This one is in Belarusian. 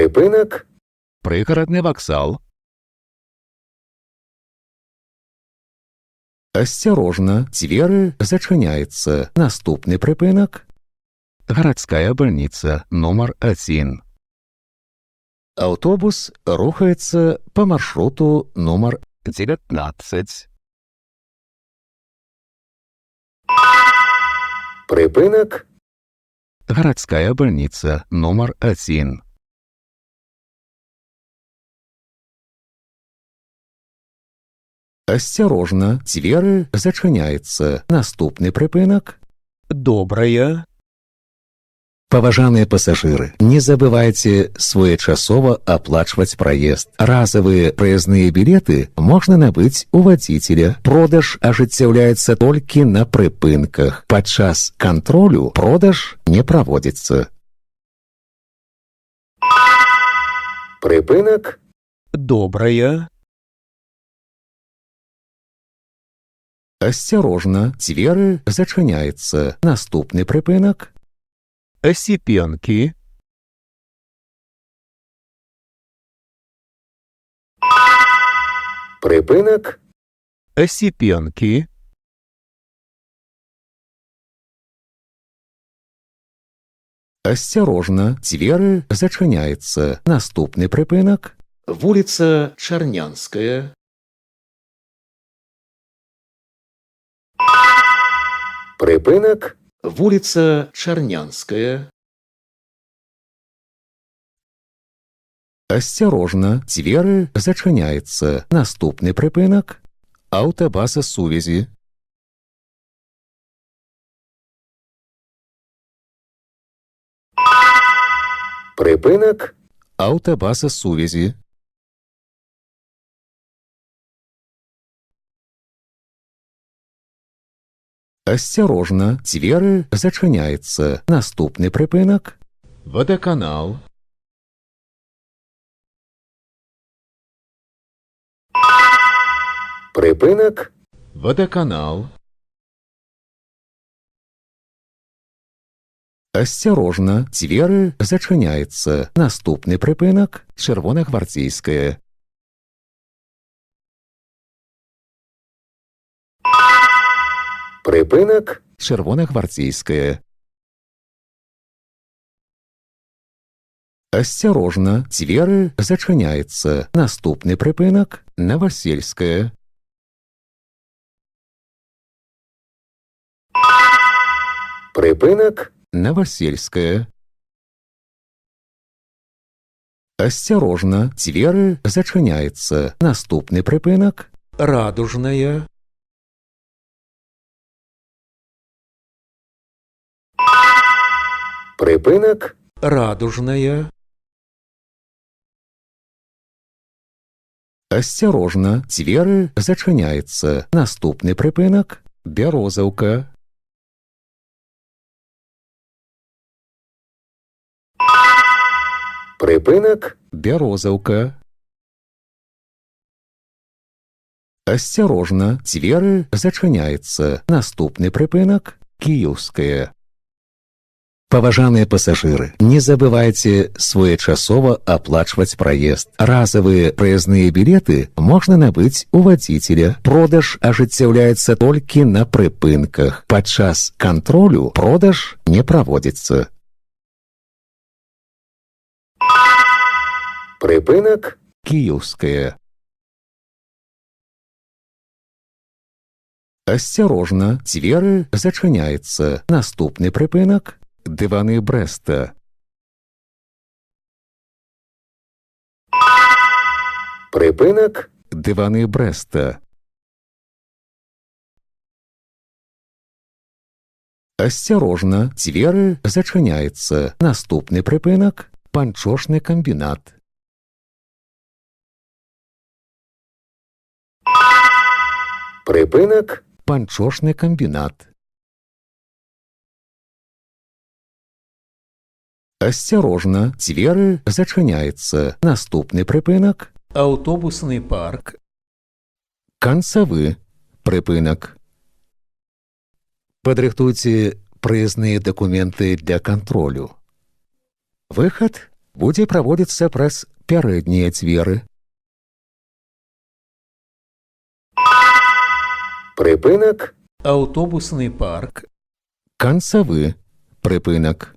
Припинок. Пригородний вокзал. Осторожно, двери зачиняються. Наступний припинок. Городская больница номер 1. Автобус рухається по маршруту номер 19. Припинок. Городская больница номер 1. Осторожно, двери зачиняються. Наступний припинок. Добрая. Поважаныя пассажиры, не забывайте своечасова оплачивать проезд. Разовые проездные билеты можно набыть у водителя. Продаж ажыццяўляецца толькі на прыпынках. Падчас кантролю продаж не проводится. Прыпынак. Добрая. Осторожно, двери зачиняються. Наступний припинок. Осипенки. Припинок. Осипенки. Осторожно, двери зачиняються. Наступний припинок. Вулиця Чарнянська. Припинок. Вулиця Чарнянська. Осторожно, двери зачиняються. Наступний припинок. Автобаза сувязі. Припинок. Автобаза сувязі. Осторожно, двери зачиняються. Наступний припинок. Водоканал. Припинок. Водоканал. Осторожно, двери зачиняються. Наступний припинок. Червоногвардійська. Припинок. Червоногвардійська. Осторожно, двери зачиняються. Наступний припинок. Новосельська. Припинок. Новосельська. Осторожно, двери зачиняються. Наступний припинок. Радужная. Припинок. Радужная. Осторожно, двери зачиняються. Наступний припинок. Березовка. Припинок. Березовка. Осторожно, двери зачиняються. Наступний припинок. Київська. Поважаныя пассажиры, не забывайте своечасова оплачивать проезд. Разовые проездные билеты можно набыть у водителя. Продаж ажыццяўляецца толькі на прыпынках. Падчас кантролю продаж не проводится. Припинок. Київська. Осторожно, двери зачиняються. Наступний припинок. Дивани Бреста. Припинок. Дивани Бреста. Осторожно, двери зачиняються. Наступний припинок. Панчошний комбінат. Припинок. Панчошний комбінат. Осторожно, двери зачиняються. Наступний припинок. Автобусний парк. Канцавы. Припинок. Подрыхтуйте проездные документы для контролю. Выход будзе праводзіцца праз пярэднія дзверы. Прыпынак. Аўтобусны парк. Канцавы прыпынак.